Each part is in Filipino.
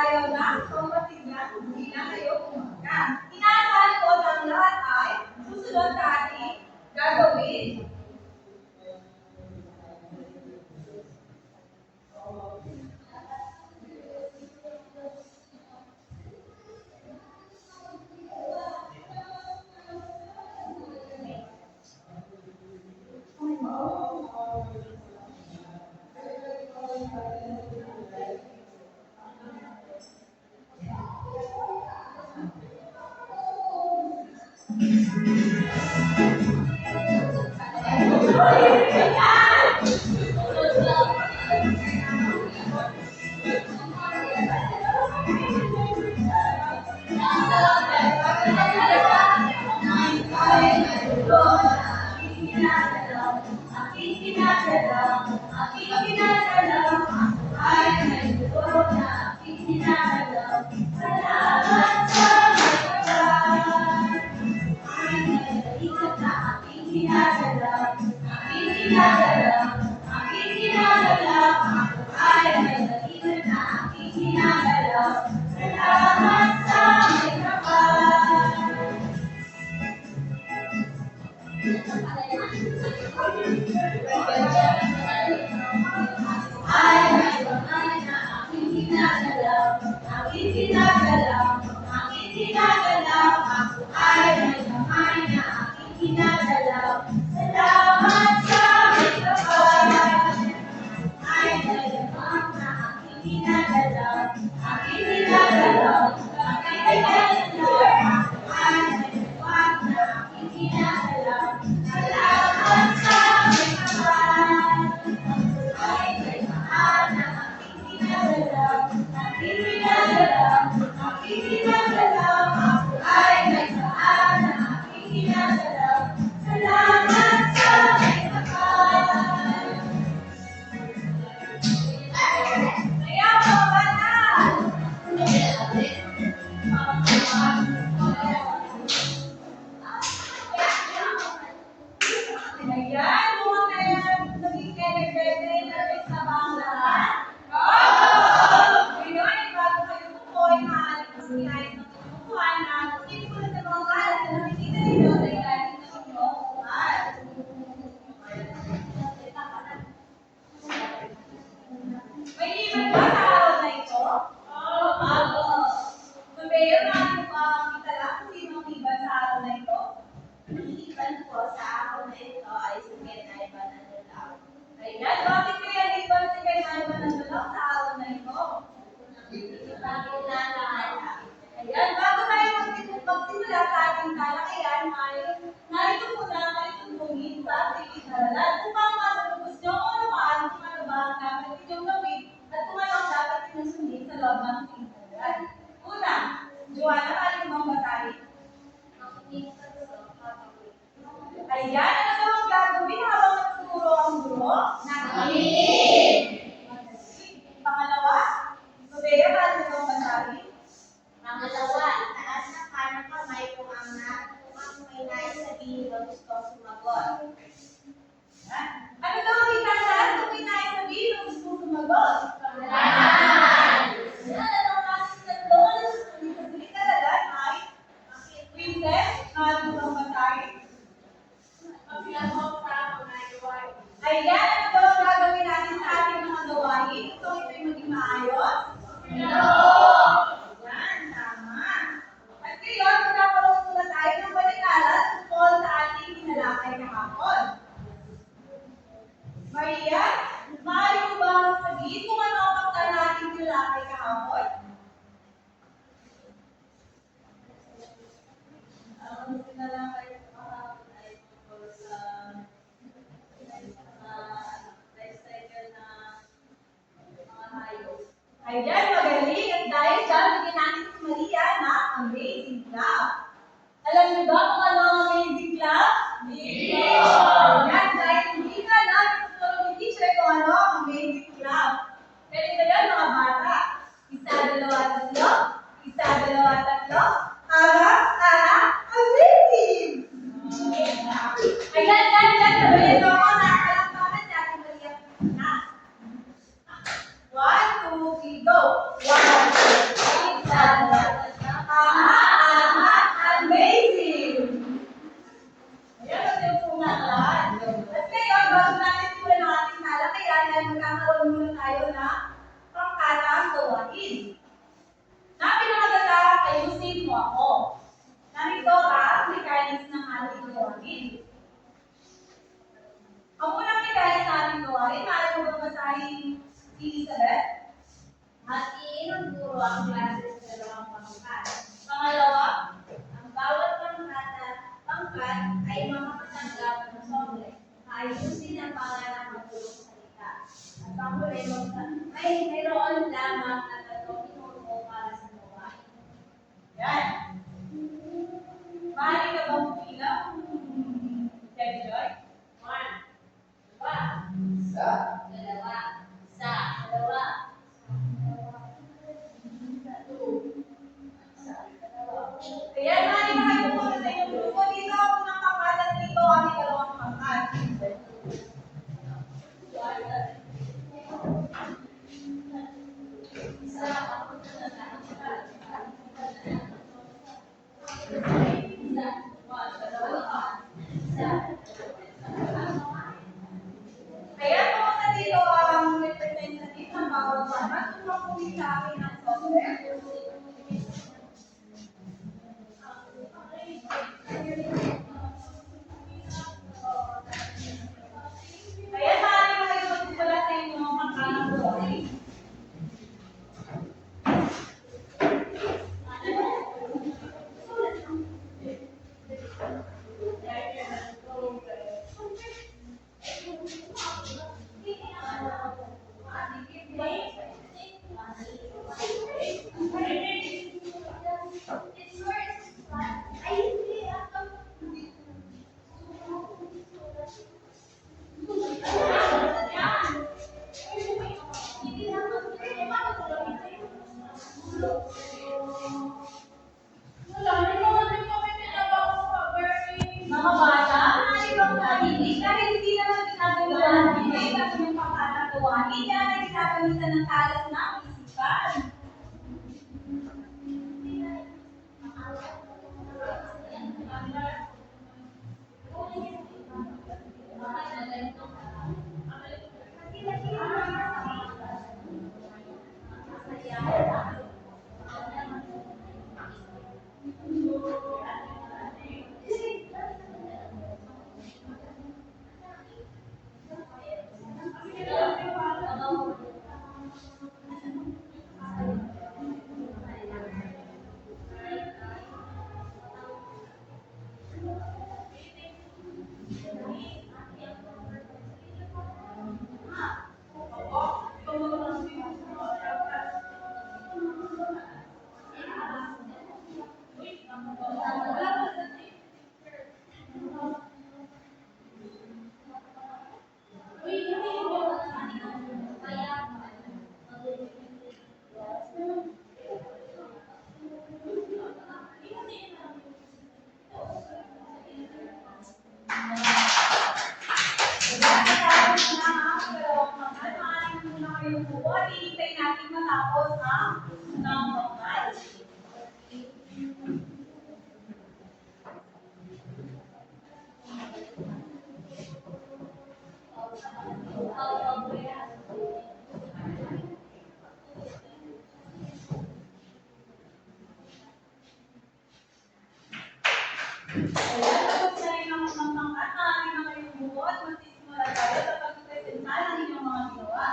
ayaw na, kapatid na, hindi na kayo umaga. Inaasahan ko na ang lahat ay susunod sa ating gagawin. Ayan, ano daw ang gagawin habang nagtuturo ang guro? Nakikinig. Pangalawa, Bea, paano daw basahin? Pangalawa, itaas ng kanang kamay kung ang may nais sabihin o gusto sumagot. Ano daw ang itaas kung may nais sabihin o gusto sumagot? Lahat! Ano daw ang ating tatlo? Hindi talaga ay Princess, paano daw basahin? Ayan, ano daw ang gagawin natin sa ating mga gawain? Ito ito'y maging maayos? No! Yan, tama. At ngayon, magkakaroon muna tayo ng balitaran tungkol sa ating tinalakay kahapon. Maria, maaari mo ba sabihin kung ano ang pagka natin tinalakay kahapon? Ang tinalakay kahapon ay tungkol sa life cycle na mga hayop. Ayan, magaling. At dahil dyan, bigyan natin si Maria na Amazing Club. Alam niyo ba kung ano ang Amazing Club? Video! Ayan, dahil hindi ka na tutulong ni teacher kung ano ang Amazing Club. Pero ito yan, mga bata. Isa, dalawa, tatlo. Isa, dalawa, tatlo. Amazing! Ayan, sabihin mo ako, nakakalampakan si Ate Maria na. 1, 2, 3, go! 1, 2, ang klase sa dalawang pangkat. Pangalawa, ang bawat pangkat ay makakatanggap ng sobre. Ayusin ang pangalan ng pulong salita. At panghuli, mayroon lamang na 3 minuto para sa gawain. Yan. Maaari ka bang pumilaw? Joy Joy? 1, 2, Isa. dalawa, isa, dalawa. Kaya maaari makikita sa inyong grupo dito ang unang pangkat at dito ang ikalawang pangkat. Kaya kung nandito ang representative ng bawat pangkat, kung makulit sa akin ang software, kaya maaari makikita sa inyo ang pangkat. Mga bata, maaari bang tahimik? Dahil hindi naman ginagawa natin eh, kasi yung pangkatagawain, yan ay ginagamitan ng talas na isipan. Hinihintay natin matapos ang unang pangkat. Kaya tapos na rin ang unang pangkat, maaari na kayong buhat, magsisimula tayo sa pagpresenta ng inyong mga ginawa.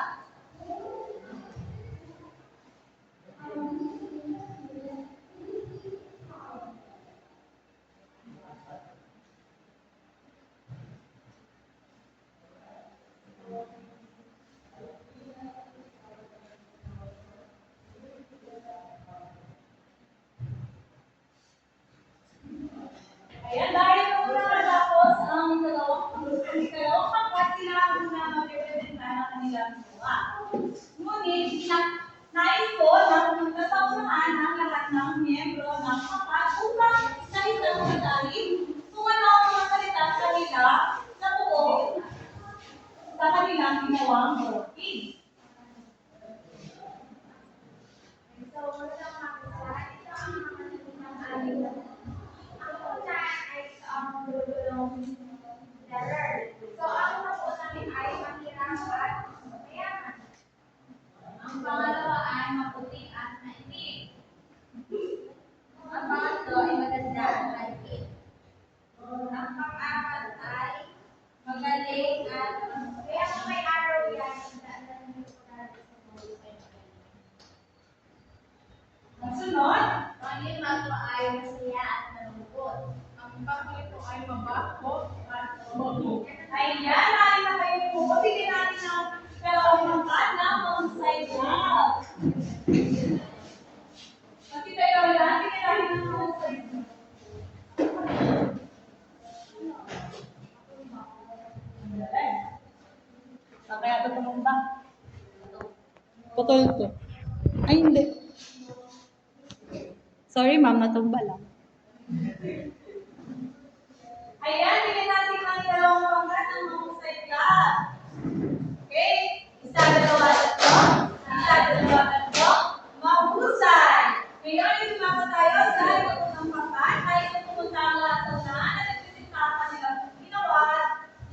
Ayan, dahil po na natapos ang ikalawang pangkat, sila ang una magrepresenta ng kanilang ginawa. Ngunit, nais ko na pumunta sa unahan ang lahat ng miyembro ng pangkat upang isa-isang masahin kung ano ang mga salita sa kanila na buo sa kanilang ginawang working. So, wala mga isa. Ito ang mga naging ang una ay ang gulong letter. So, ang napo namin ay mahirap at mayaman. Ang pangalawa ay maputi at mainit. Ang pangatlo ay maganda at maliit. Ang pang-apat ay magaling at kaya kung may araw yan, daanan niyo po natin sa buhay. Sunod. Ang lima po ay masaya at malungkot. Ang panghuli po ay mabaho at mabaho. Ayan, nahin na kayo po. Bigyan natin ng dalawang pangkat na mahusay daw. Kasi tayo yan, bigyan natin ng mahusay daw. Kaya ito tumumba. Putol to. Ay, hindi. Sorry, ma'am, natumba lang. Ayan, bigyan natin ng dalawang pangkat ng mahusay class. Okay? Isa, dalawa, tatlo. Isa, dalawa, tatlo. Mahusay. Ngayon, ito naman tayo sa ikot ng pangkat. Ay, ito pumunta ang lahat ng unahan na nagsisimpa kanilang ginawa.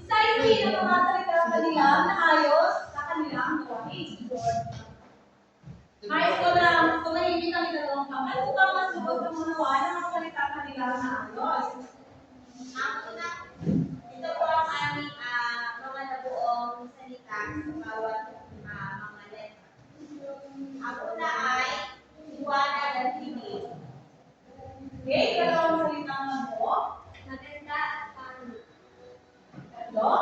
Isa-isahin ang mga salita kanilang naayos sa kanilang gawain. Ayos ko lang, tumahimik ang dalawang pangkat upang masuot ang mga ng mga salita kanilang naayos. Ang una, ito po ang aming mga nabuong salita sa bawat mga letra. Ang una ay liwanag at dilim. Okay, dalawang salitang nabuo. Maganda at pangit. Tatlo.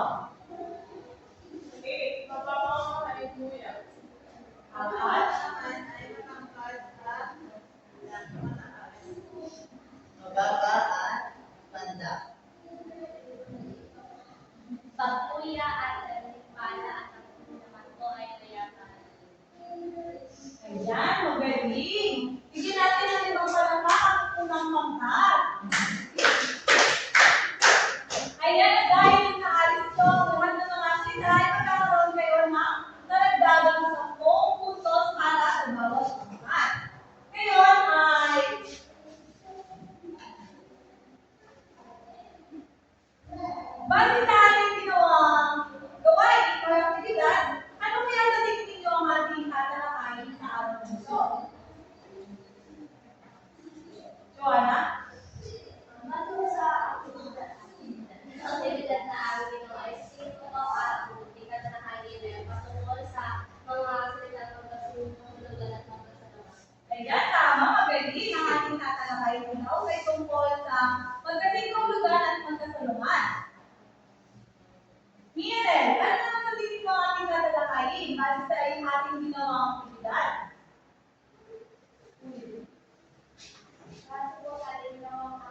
Okay, papawa ay kuya. Apat. Naman ay matangkad at mataas. Mababa at banda. Pagkuya at pala at ang naman po ay kayaman. Ayan, magaling. Bigyan natin ng ibang palakpak ang unang pangkat. Ayan, dahil naalis ko, buwan na mga sila, ay magkakaroon kayo ng karagdagang 10 puntos para sa bawat pangkat. Ngayon ay base sa ating ginawang gawain o aktibidad, ano kaya sa tingin ninyo ang ating tatalakayin sa araw na ito? Joanna? Bago sa aktibidad na araw ito ay sino ko at butika na nakain ay patungkol sa mga salita ng pagkasunugan at pagkasalamat. Ayan, tama, magaling. Ang ating tatalakayin ito ay tungkol sa magkasingkong lugar at magkasalungan. Mirel, ano naman sa tingin mo ang ating tatalakayin base sa ating ginawang aktibidad? Bago po sa ating mga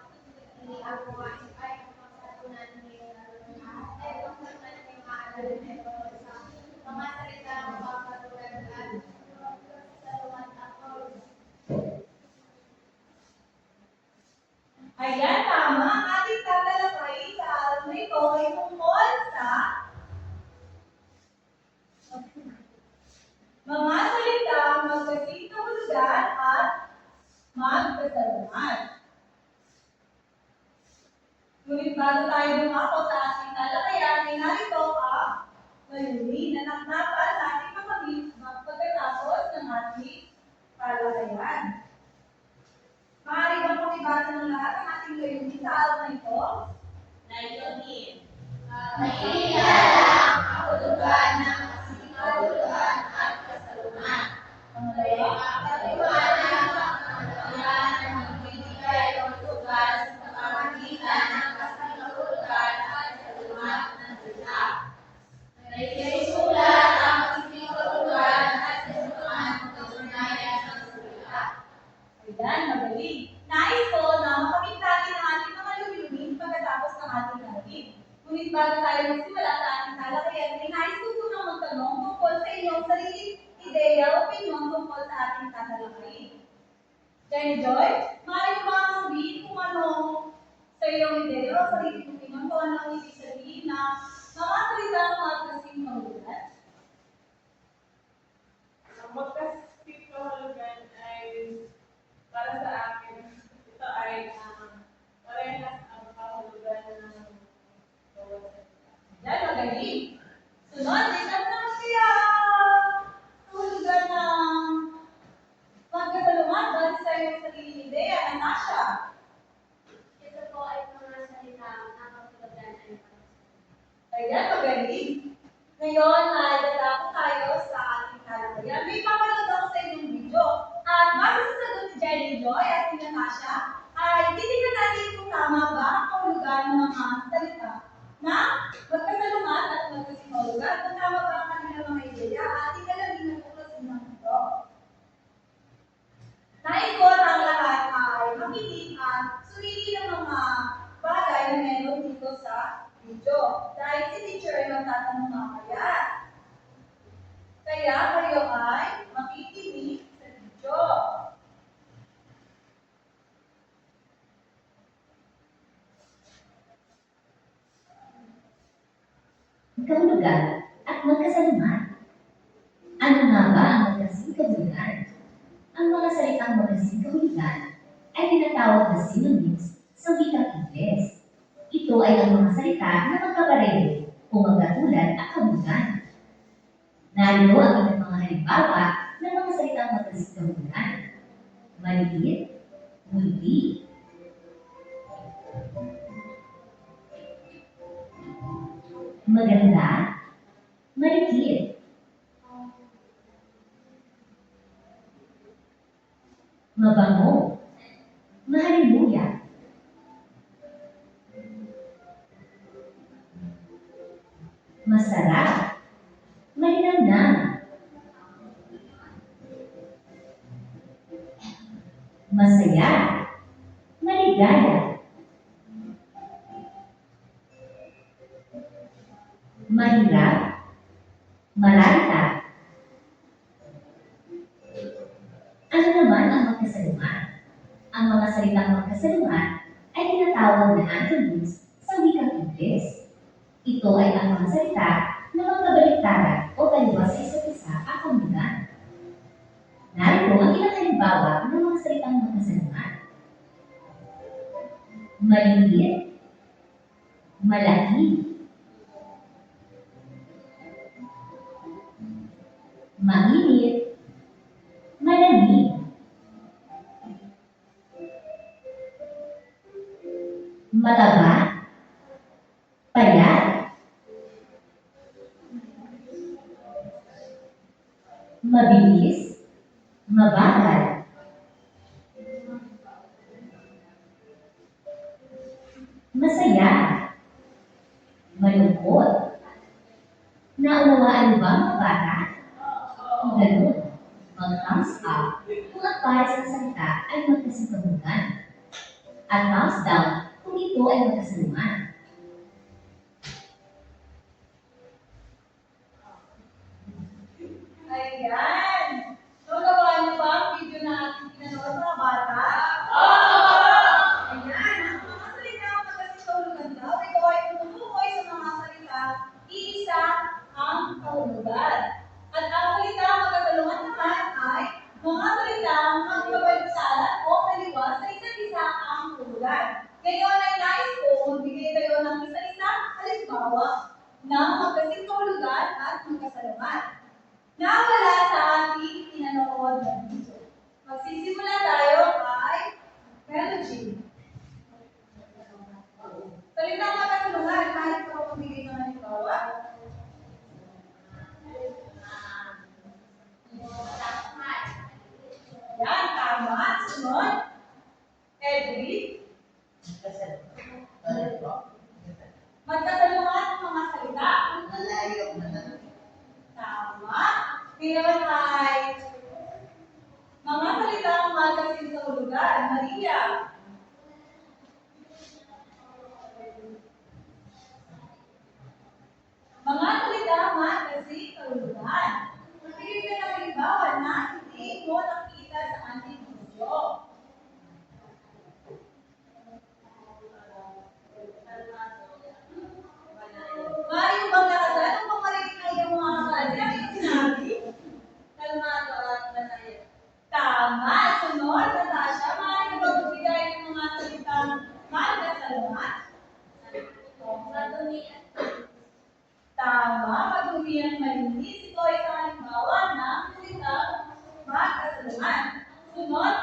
ako ay pagkatunan ng ay pagkatunan ng maaari ay sa mga salita ng pagkatunan at pagkasalamat ako. Ayan, tama. Ang ating tatalakayin sa araw na ito ay tungkol sa mga salitang magkasintong lugar at magkasalamat. Ngunit bago tayo dumako sa ating talakayan, ay narito ang layunin na naknapa natin makamit pagkatapos ng ating talakayan. Maaari bang pakibasa ng lahat ang ating layunin sa araw na ito? Layunin. Makikilala ang kahulugan ng kasiguraduhan at kasalungan. Pangalawa, Pagkatiwala ang kahulugan ng magbibigay kahulugan sa pamamagitan ng kasiguraduhan at kasalungan ng salita. Naisulat ang kasiguraduhan at kasalungan ng kaugnayan ng salita. ayan, magaling. Nais ko na makamit natin ang ating mga layunin pagkatapos ng ating natin. Ngunit bago tayo magsimula sa ating talakayan, ay nais ko munang magtanong tungkol sa inyong sariling ideya o opinion tungkol sa ating tatalakayin. Jenny Joy, maaari mo bang sabihin kung ano sa iyong ideya o sariling opinion kung ano ang ibig sabihin na mga salita ng mga kasing mahulugan? Ang magkasipit kahulugan ay para sa akin, ito ay parehas ang kahulugan ng bawat salita. Yan, magaling. Sunod, isang naman kaya kahulugan ng magkasalungan dahil sa iyong sariling ideya, Natasha. Ito po ay mga salita na kahulugan ay Ayan, magaling. Ngayon ay dadako tayo sa ating talakayan. May papanood ako sa inyong video. At base sa sagot ni Jenny, Joy at si Natasha, ay titignan natin kung tama ba ang kahulugan ng mga salita na magkasalungat at magkasinahulugan, kung tama ba ang kanilang mga ideya at ikalabing na tuklasin ng ito. Nais ko ang lahat ay makinig at suriin ang mga bagay na meron dito sa video. Dahil si teacher ay magtatanong mamaya. Kaya kayo ay makikinig sa video. Kahulugan at magkasalungat. Ano nga ba ang magkasing kahulugan? Ang mga salitang magkasing kahulugan ay tinatawag na synonyms sa wikang Ingles. Ito ay ang mga salita na magkapareho o magkatulad ang kahulugan. Narito ang ilang mga halimbawa ng mga salitang magkasing kahulugan. Maliit, multi. Maganda, malikit. Mabango, mahalimuya. Masarap, malinamnam. Masaya, maligaya. Mahirap, maranta. Ano naman ang magkasalungat? Ang mga salitang magkasalungat ay tinatawag na antonyms sa wikang Ingles. Ito ay ang mga salita na magkabaliktaran o kaliwa sa isa't isa ang kahulugan. Narito ang ilang halimbawa ng mga salitang magkasalungat. Maliit, malaki. Mainit, malamig. Mataba, payat. Mabilis, mabagal. Masaya, malungkot. Naunawaan mo ba mga bata? Kung ganun, mag-thumbs up kung ang pares ng salita ay magkasing kahulugan. At thumbs down kung ito ay magkasalungat. Ayan! So, nagawa niyo ba ang video na ating pinanood mga bata? Ayan! Ang mga salita ang magkasinahulugan daw, ito ay tumutukoy sa mga salita, iisa ang kahulugan. At ang salita ang magkasalungat naman ay mga salita ang magkabaliktaran o kaliwa sa isa't isa ang kahulugan. Ngayon ay nais ko magbigay kayo ng isa-isang halimbawa ng magkasing kahulugan at magkasalungat na wala sa ating pinanood na video. Magsisimula tayo kay Melody. Salitang magkasalungat, nais ko magbigay ng halimbawa. Yan, tama. Sunod. Edwin. Magkasalungat ang mga salita. Malayo na lang. Tama. Ngayon ay mga salita ang magkasing kahulugan. Maria. Mga salita ang magkasing kahulugan. Magbigay ka ng halimbawa na hindi mo nakita sa ating video. Mario, bang nakasal? Kung marinig na yung mga kakali, ano yung sinabi? Kalmado at manayo. Tama. Sunod, Natasha, maaari ka ba magbigay ng mga salitang magkasalungat? Madumi at Tama. Madumi ang malinis. Ito ay isang halimbawa ng salitang magkasalungat. Sunod,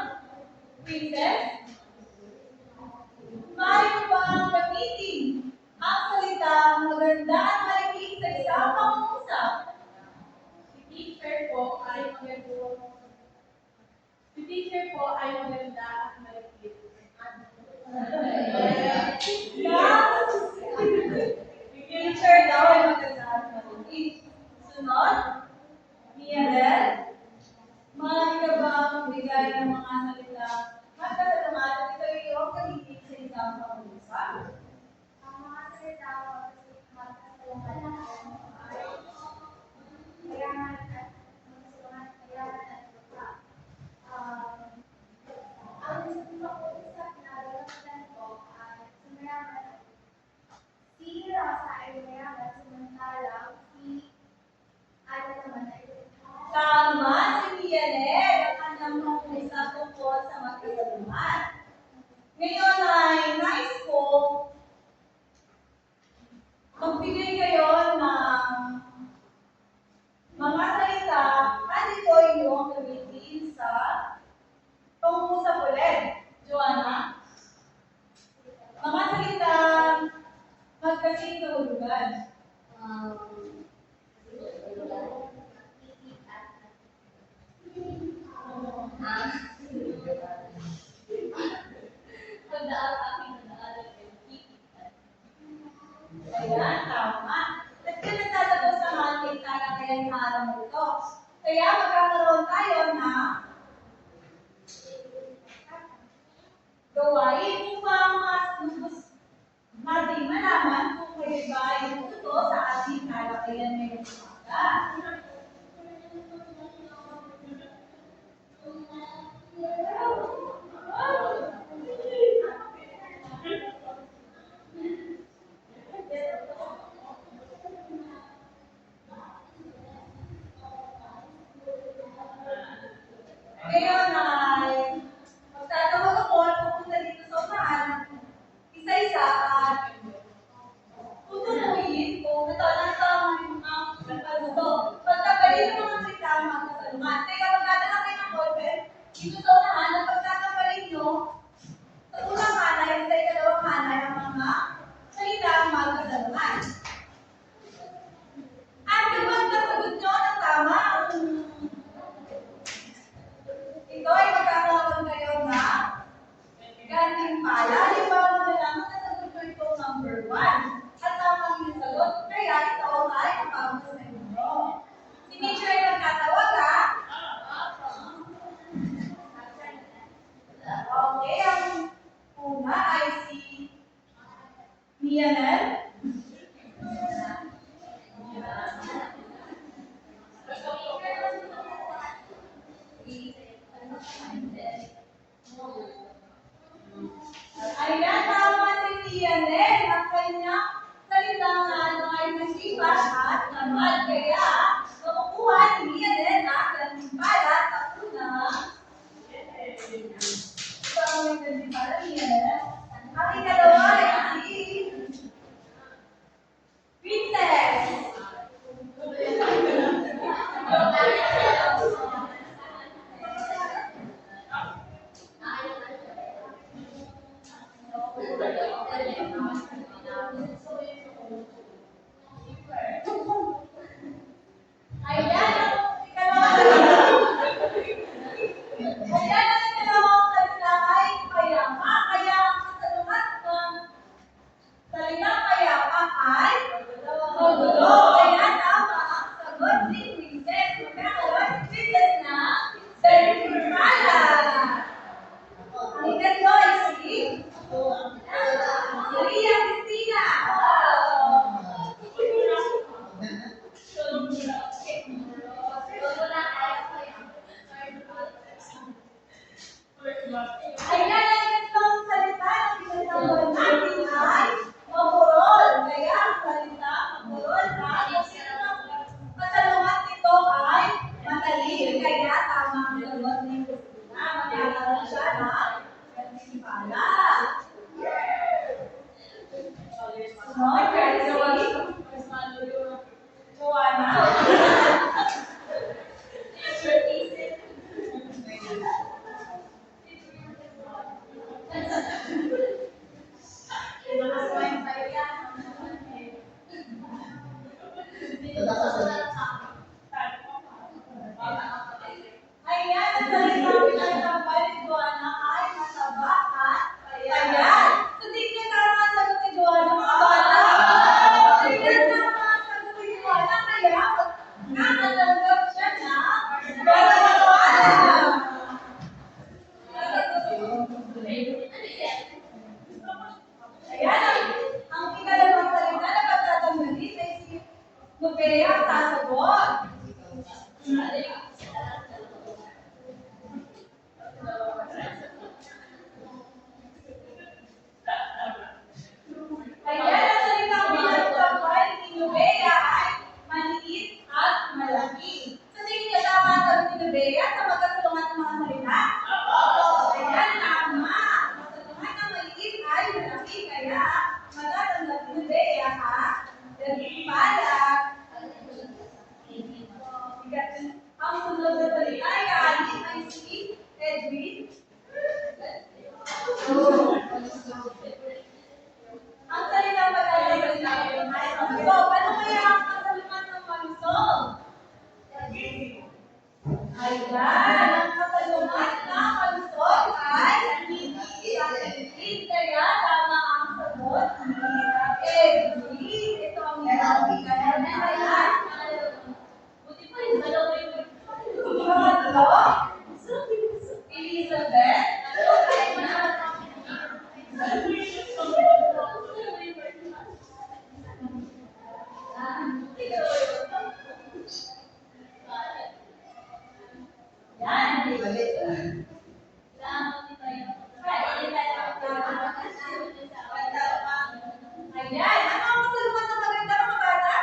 Princess. Maaari mo ba ang gamitin ang salitang maganda at maligid sa isang pangungusap? si teacher po ay magagawa. Si teacher po ay maganda at malapit. Teacher daw ay maganda at mabuti. Sunod, Mialet, maaari ka ba magbigay ng mga salita magkasalungat at ito ay iyong pagiging sa isang pag-uusap? Ang mga salita o magkasalungan ay mayaman at magkasalungan, mayaman at lupa. Ang pag-uusap na gagamitan ko ay si mayaman. Si Rosa ay mayaman, samantalang si Ada naman ay Tama, si Mialet, ang kanyang pag-uusap tungkol sa magkasalungat. Ngayon ay nais ko magbigay kayo ng mga salita at ito ay iyong gamitin sa pangungusap ulit. Joanna, mga salita magkasing kahulugan. Ayan, tama. At kung nagtatapos sa mga talakayan sa araw na ito. Kaya magkakaroon tayo na gawain upang mas natin malaman kung kayo ba ay natuto sa ating talakayan ngayong umaga. Ngayon ay magtatawag ako at pupunta dito sa unahan, isa-isa at tutunuin kung ito ang pagkakalit ng mga salita ang magkasalungat. Kaya magdadala kayo ng ballpen dito sa unahan at pagkakalit nyo sa unang hanay at sa ikalawang hanay ang mga salita ang magkasalungat. At kapag nasagot nyo ng tama ito ay magkakaroon kayo na gantimpala. Halimbawa na lang, nasagot ko itong number 1. At tamang yung sagot, kaya ito ay mapapos sa inyo. Si teacher ay magtatawag ha. Okay, ang una ay si Mianel. Ayan, tama si Mianel. Ang kanyang salita na ano ay masipag at tamad. Kaya, makukuha ni Mianel na gantimpala sa unang ito ang may gantimpala, Mianel. Ang ikalawa ay si Princess. Ayan, ang ikalawang salita ay payapa. Kaya ang kasalungat ng salita payapa ay magulo. Kaya tama ang sagot ni Princess. Magkakaroon si Princess na gantimpala. Ang ikatlo ay si Maria Cristina. Ayan, ang ikatlong salita na pinagsasabi natin ay maburol. Kaya ang salita maburol ay kasalungat nito ay matalim. Kaya tama ang sagot ni Cristina. Magkakaroon siya ng gantimpala. Sunod, kaya si Joanna. Elizabeth? Yan. Balik. Ayan. Ano ang kasaluman ng maganda mga bata?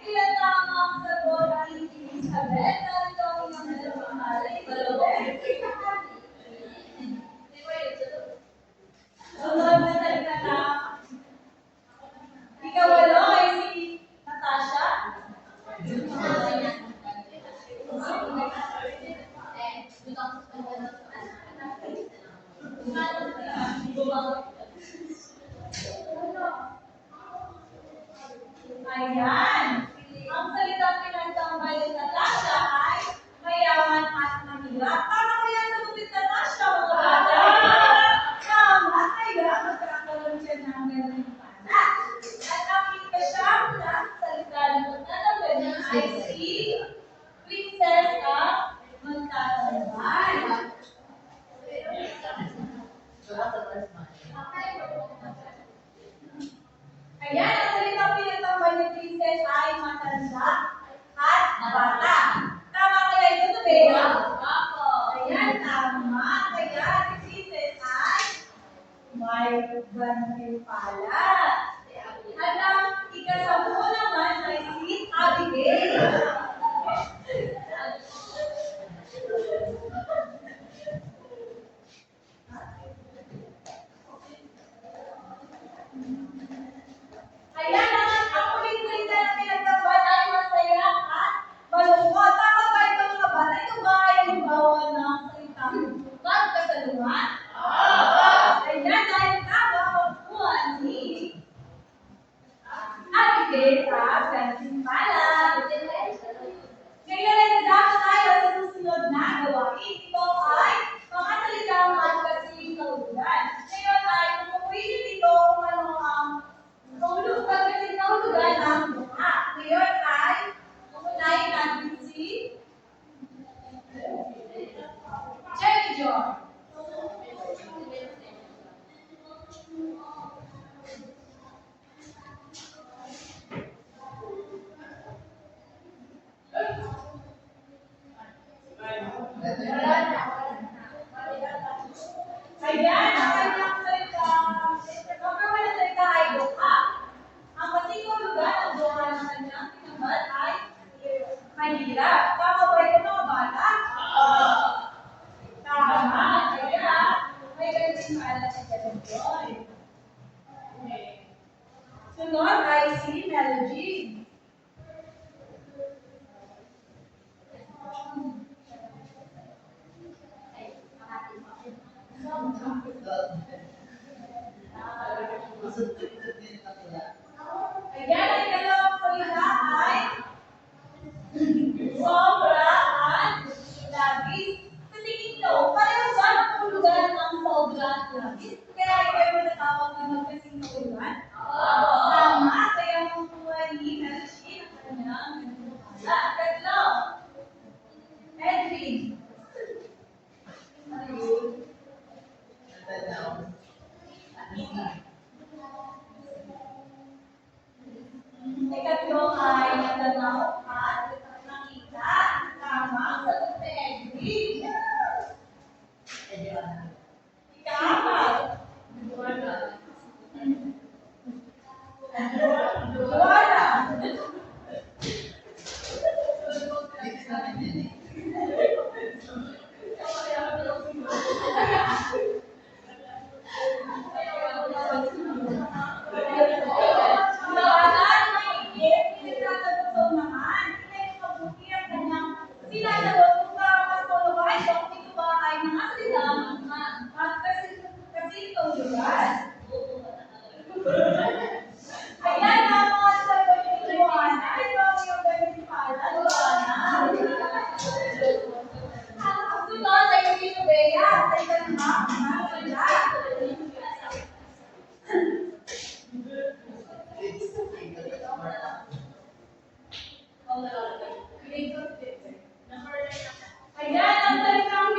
Ilan tama ang sagot ni Elizabeth? Narito ang inyong dalawang Elizabeth. Sunod na salita na. Ikawalo ay si Natasha. Ayan. Ang salitang pinagtambay ni Natasha ay mayaman at mahirap. Paano ko yan sagutin Natasha, mga bata? Tama, kaya magkakaroon siya ng ganun pala. At ang ikasyam na salita na magtatambay niya ay si Princess of Magtatambay. Ayan, ang salitang pinagtambay ni Princess ay matanda at bata. Tama kaya ito, Tabea? Ayan, tama. Kaya si Princess ay may bantil pala. At ang ikasampu naman ay si Abigail. Ayan, ang huling salita na pinagtambay ay masaya at malungkot. Tama ba ito mga bata? Ito ba ay halimbawa ng salitang magkasalungan? Ayan, dahil tama magpuan ni Abigail at Gantimpala. Ngayon ay nagdako tayo sa susunod na gawain. Ito ay mga salitang magkasing kahulugan. Ngayon ay pupurihin dito kung ano ang pagkasing kahulugan ng mukha. Ngayon ay unahin natin si Jenny John. Ayan, ang kanyang salita. Number one na salita ay duha. Ang kasing kahulugan ng duha ng kanyang tinambal ay mahirap. Tama ba ito mga bata? Tama. Kaya may ganun pala si Jenny Joy. Sunod ay si Melody. Ayan, ang dalawang salita ay sobra at labis. Sa tingin ko, pareho ba ang kahulugan ng sobra at labis? Kaya ikaw mo natawag na magkasing kahulugan? Tama, kaya makuha ni Melody ang kanyang at tatlo. Edwin. Ikatlo ay natanaw at nakita. Tama ang sagot ni Edwin. Ika-apat. Luana. Ayan ang mga sagot ni Luana. Ito ang iyong ganun pala, Luana. Ang sunod ay si Bea. Sa ikalima, wala. Ayan ang salitang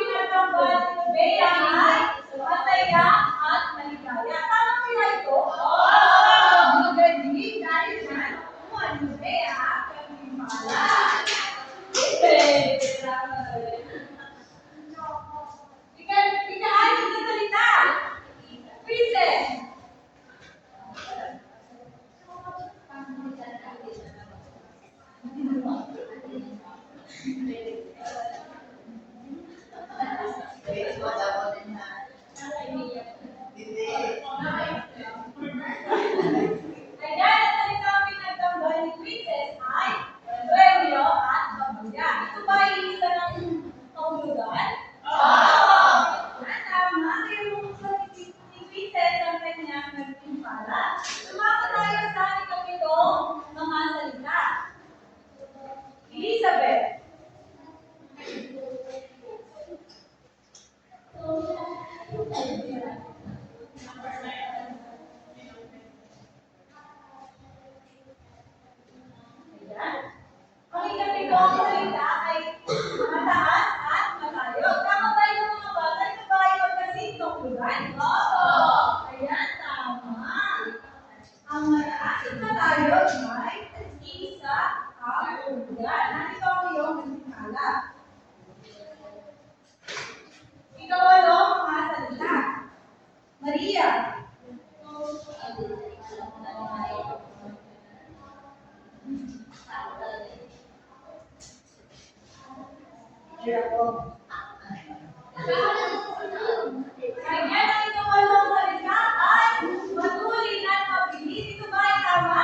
Kaya ang ikawalong salita ay matulin at mabilis. Ito ba ay tama?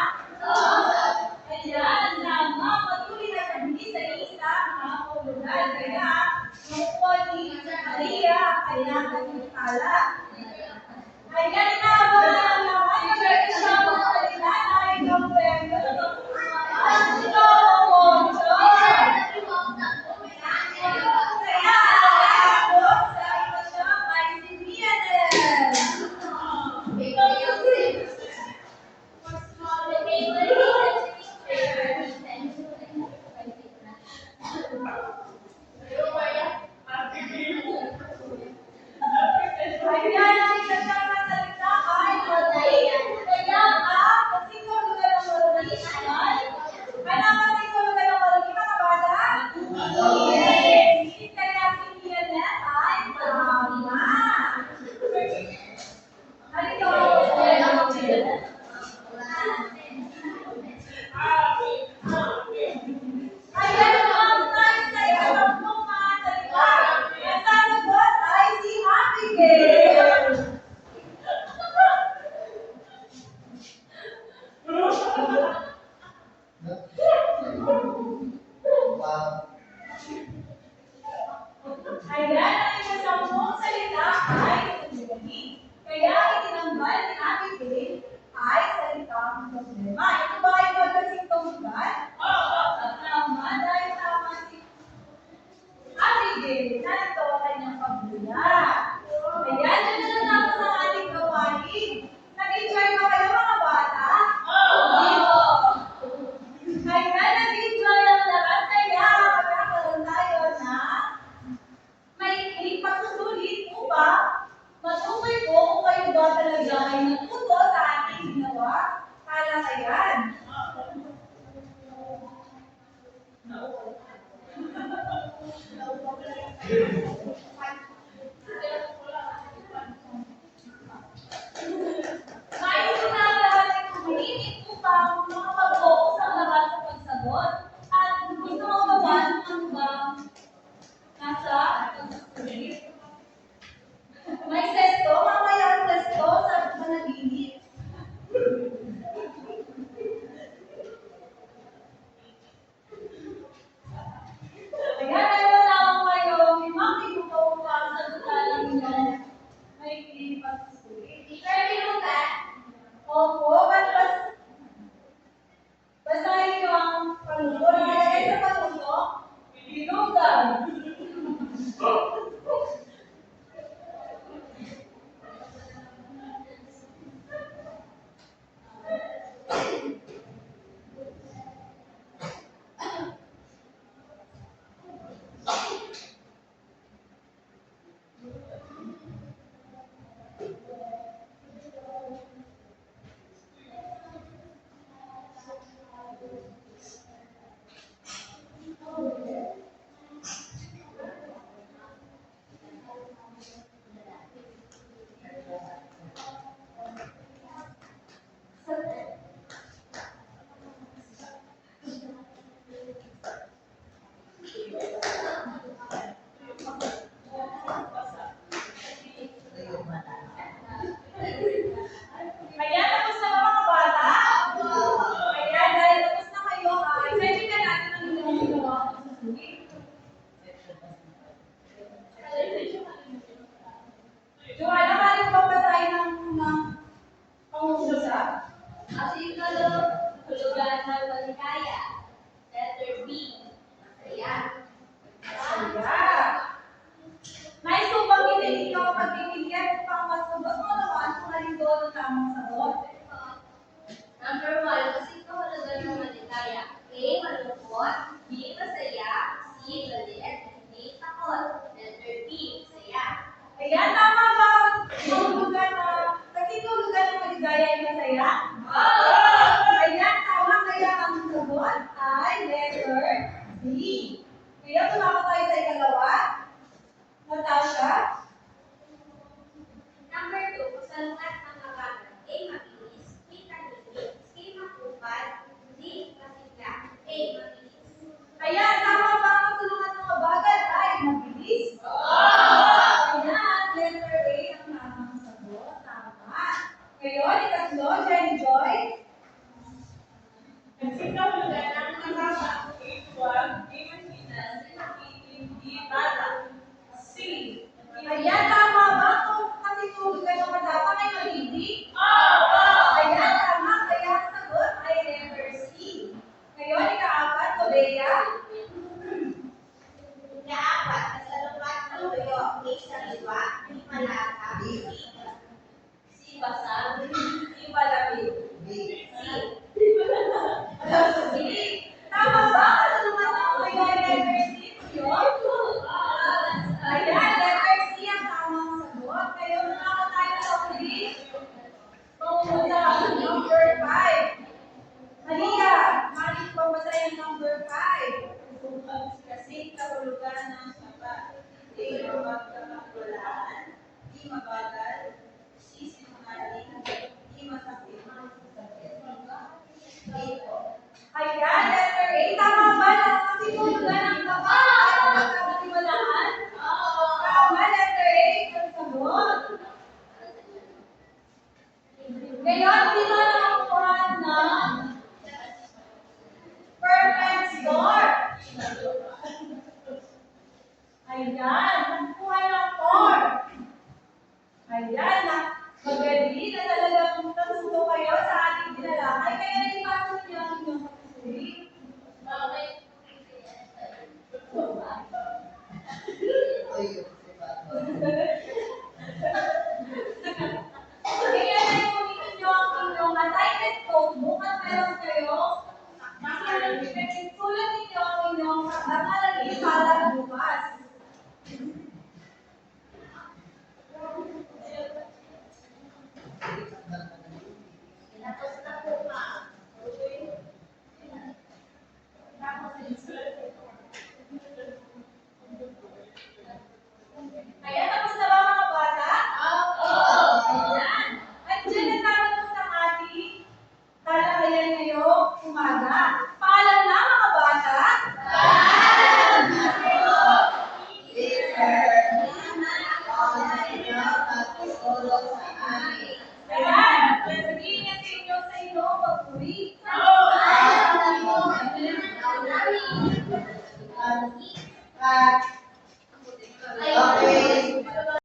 Ayan, tama. Matulin at mabilis sa isang nakahulugan. Kaya, makuha ni Maria ang kanyang kanyang. Ayan, inaabangan ang lahat. Kapag isang mga salita na ikaw premyo. Ang ito, kaya ako sa imasyong ay si Mianes. Ayan, ang isang salita ay matulin. Kaya ang kasingulugan ng marami ay ano ang kasingulugan ng marami, mga bata? Yes. Kaya si Mianes ay tama. Halika ako. Ayan ang tayo sa ikasampung mga salita. Ang sasagot ay si Abigail. Wow. Ayan ang ikasampung salita ay tumuli. Kaya itinanggal ni Abigail ay salitang problema. Ito ba ay magkasing tunggal? Tama, dahil tama si Abigail. Narito ang kanyang pagbuya. Ayan, dyan na natapos ang ating gawain. Nag-enjoy ba kayo, mga bata? Ayan, nag-enjoy ang lahat. Kaya magkakaroon tayo na may pagsusulit upang matukoy ko kung kayo ba talaga ay natuto sa ating ginawa talakayan. Nais ko na lahat ay kumilit upang makapag-focus ang lahat sa pagsagot at gusto mo gawan ang bang nasa pagsusulit. May sesto, mamaya ang sesto sa managinip. Ayan, ay wala akong kayo. Limang minuto upang sagutan ang inyong may pagsusulit. Opo, basahin niyo ang panuto. Nakalagay sa panuto, bilugan. Ayan, tapos na ba, mga bata? Ayan, dahil tapos na kayo, ay pwede na natin ang inyong ginawa ang pagsusulit. Joanna, mali ko ba basahin ng pangungusap? Hulugan ng maligaya. Letter B. Masaya. Masaya. Nais ko bang hindi ikaw pagbibigyan upang masugot mo naman kung alin doon ang tamang sagot? Number 1, kasi kahulugan ng maligaya. A. Malungkot. B. Masaya. C. Galit. D. Takot. Letter B. Masaya. Ayan, tama ba? Kahulugan na, kasi kahulugan ng maligaya ay masaya? Ayan, tama. Kaya ang sagot ay letter B. Kaya tumama tayo sa ikalawa. Natasha? Number 2, kasalungat ng kabagan. A. Mabilis. B. tahimik. C. makupad. D. masigla. A. Mabilis. Ayan, tama ba ang kasulungan ng kabagan ay mabilis? sariwa, di malasa, C. Basag. D. Malamig. B. C. Tama ba? Ano naman ako? Ayan, letter C. Yun? Ayan, letter C ang tamang sagot. Kayo na ako tayo sa uli. Pamunta ang number 5. Maria, malit pa ba tayo number 5? Kasi kahulugan ng sapa. A. Magkakakulaan. B. Mabagal. C. Sinungaling. D. Masakit. A po. Ayan, letter A. Tama ba na ang kasihulugan ng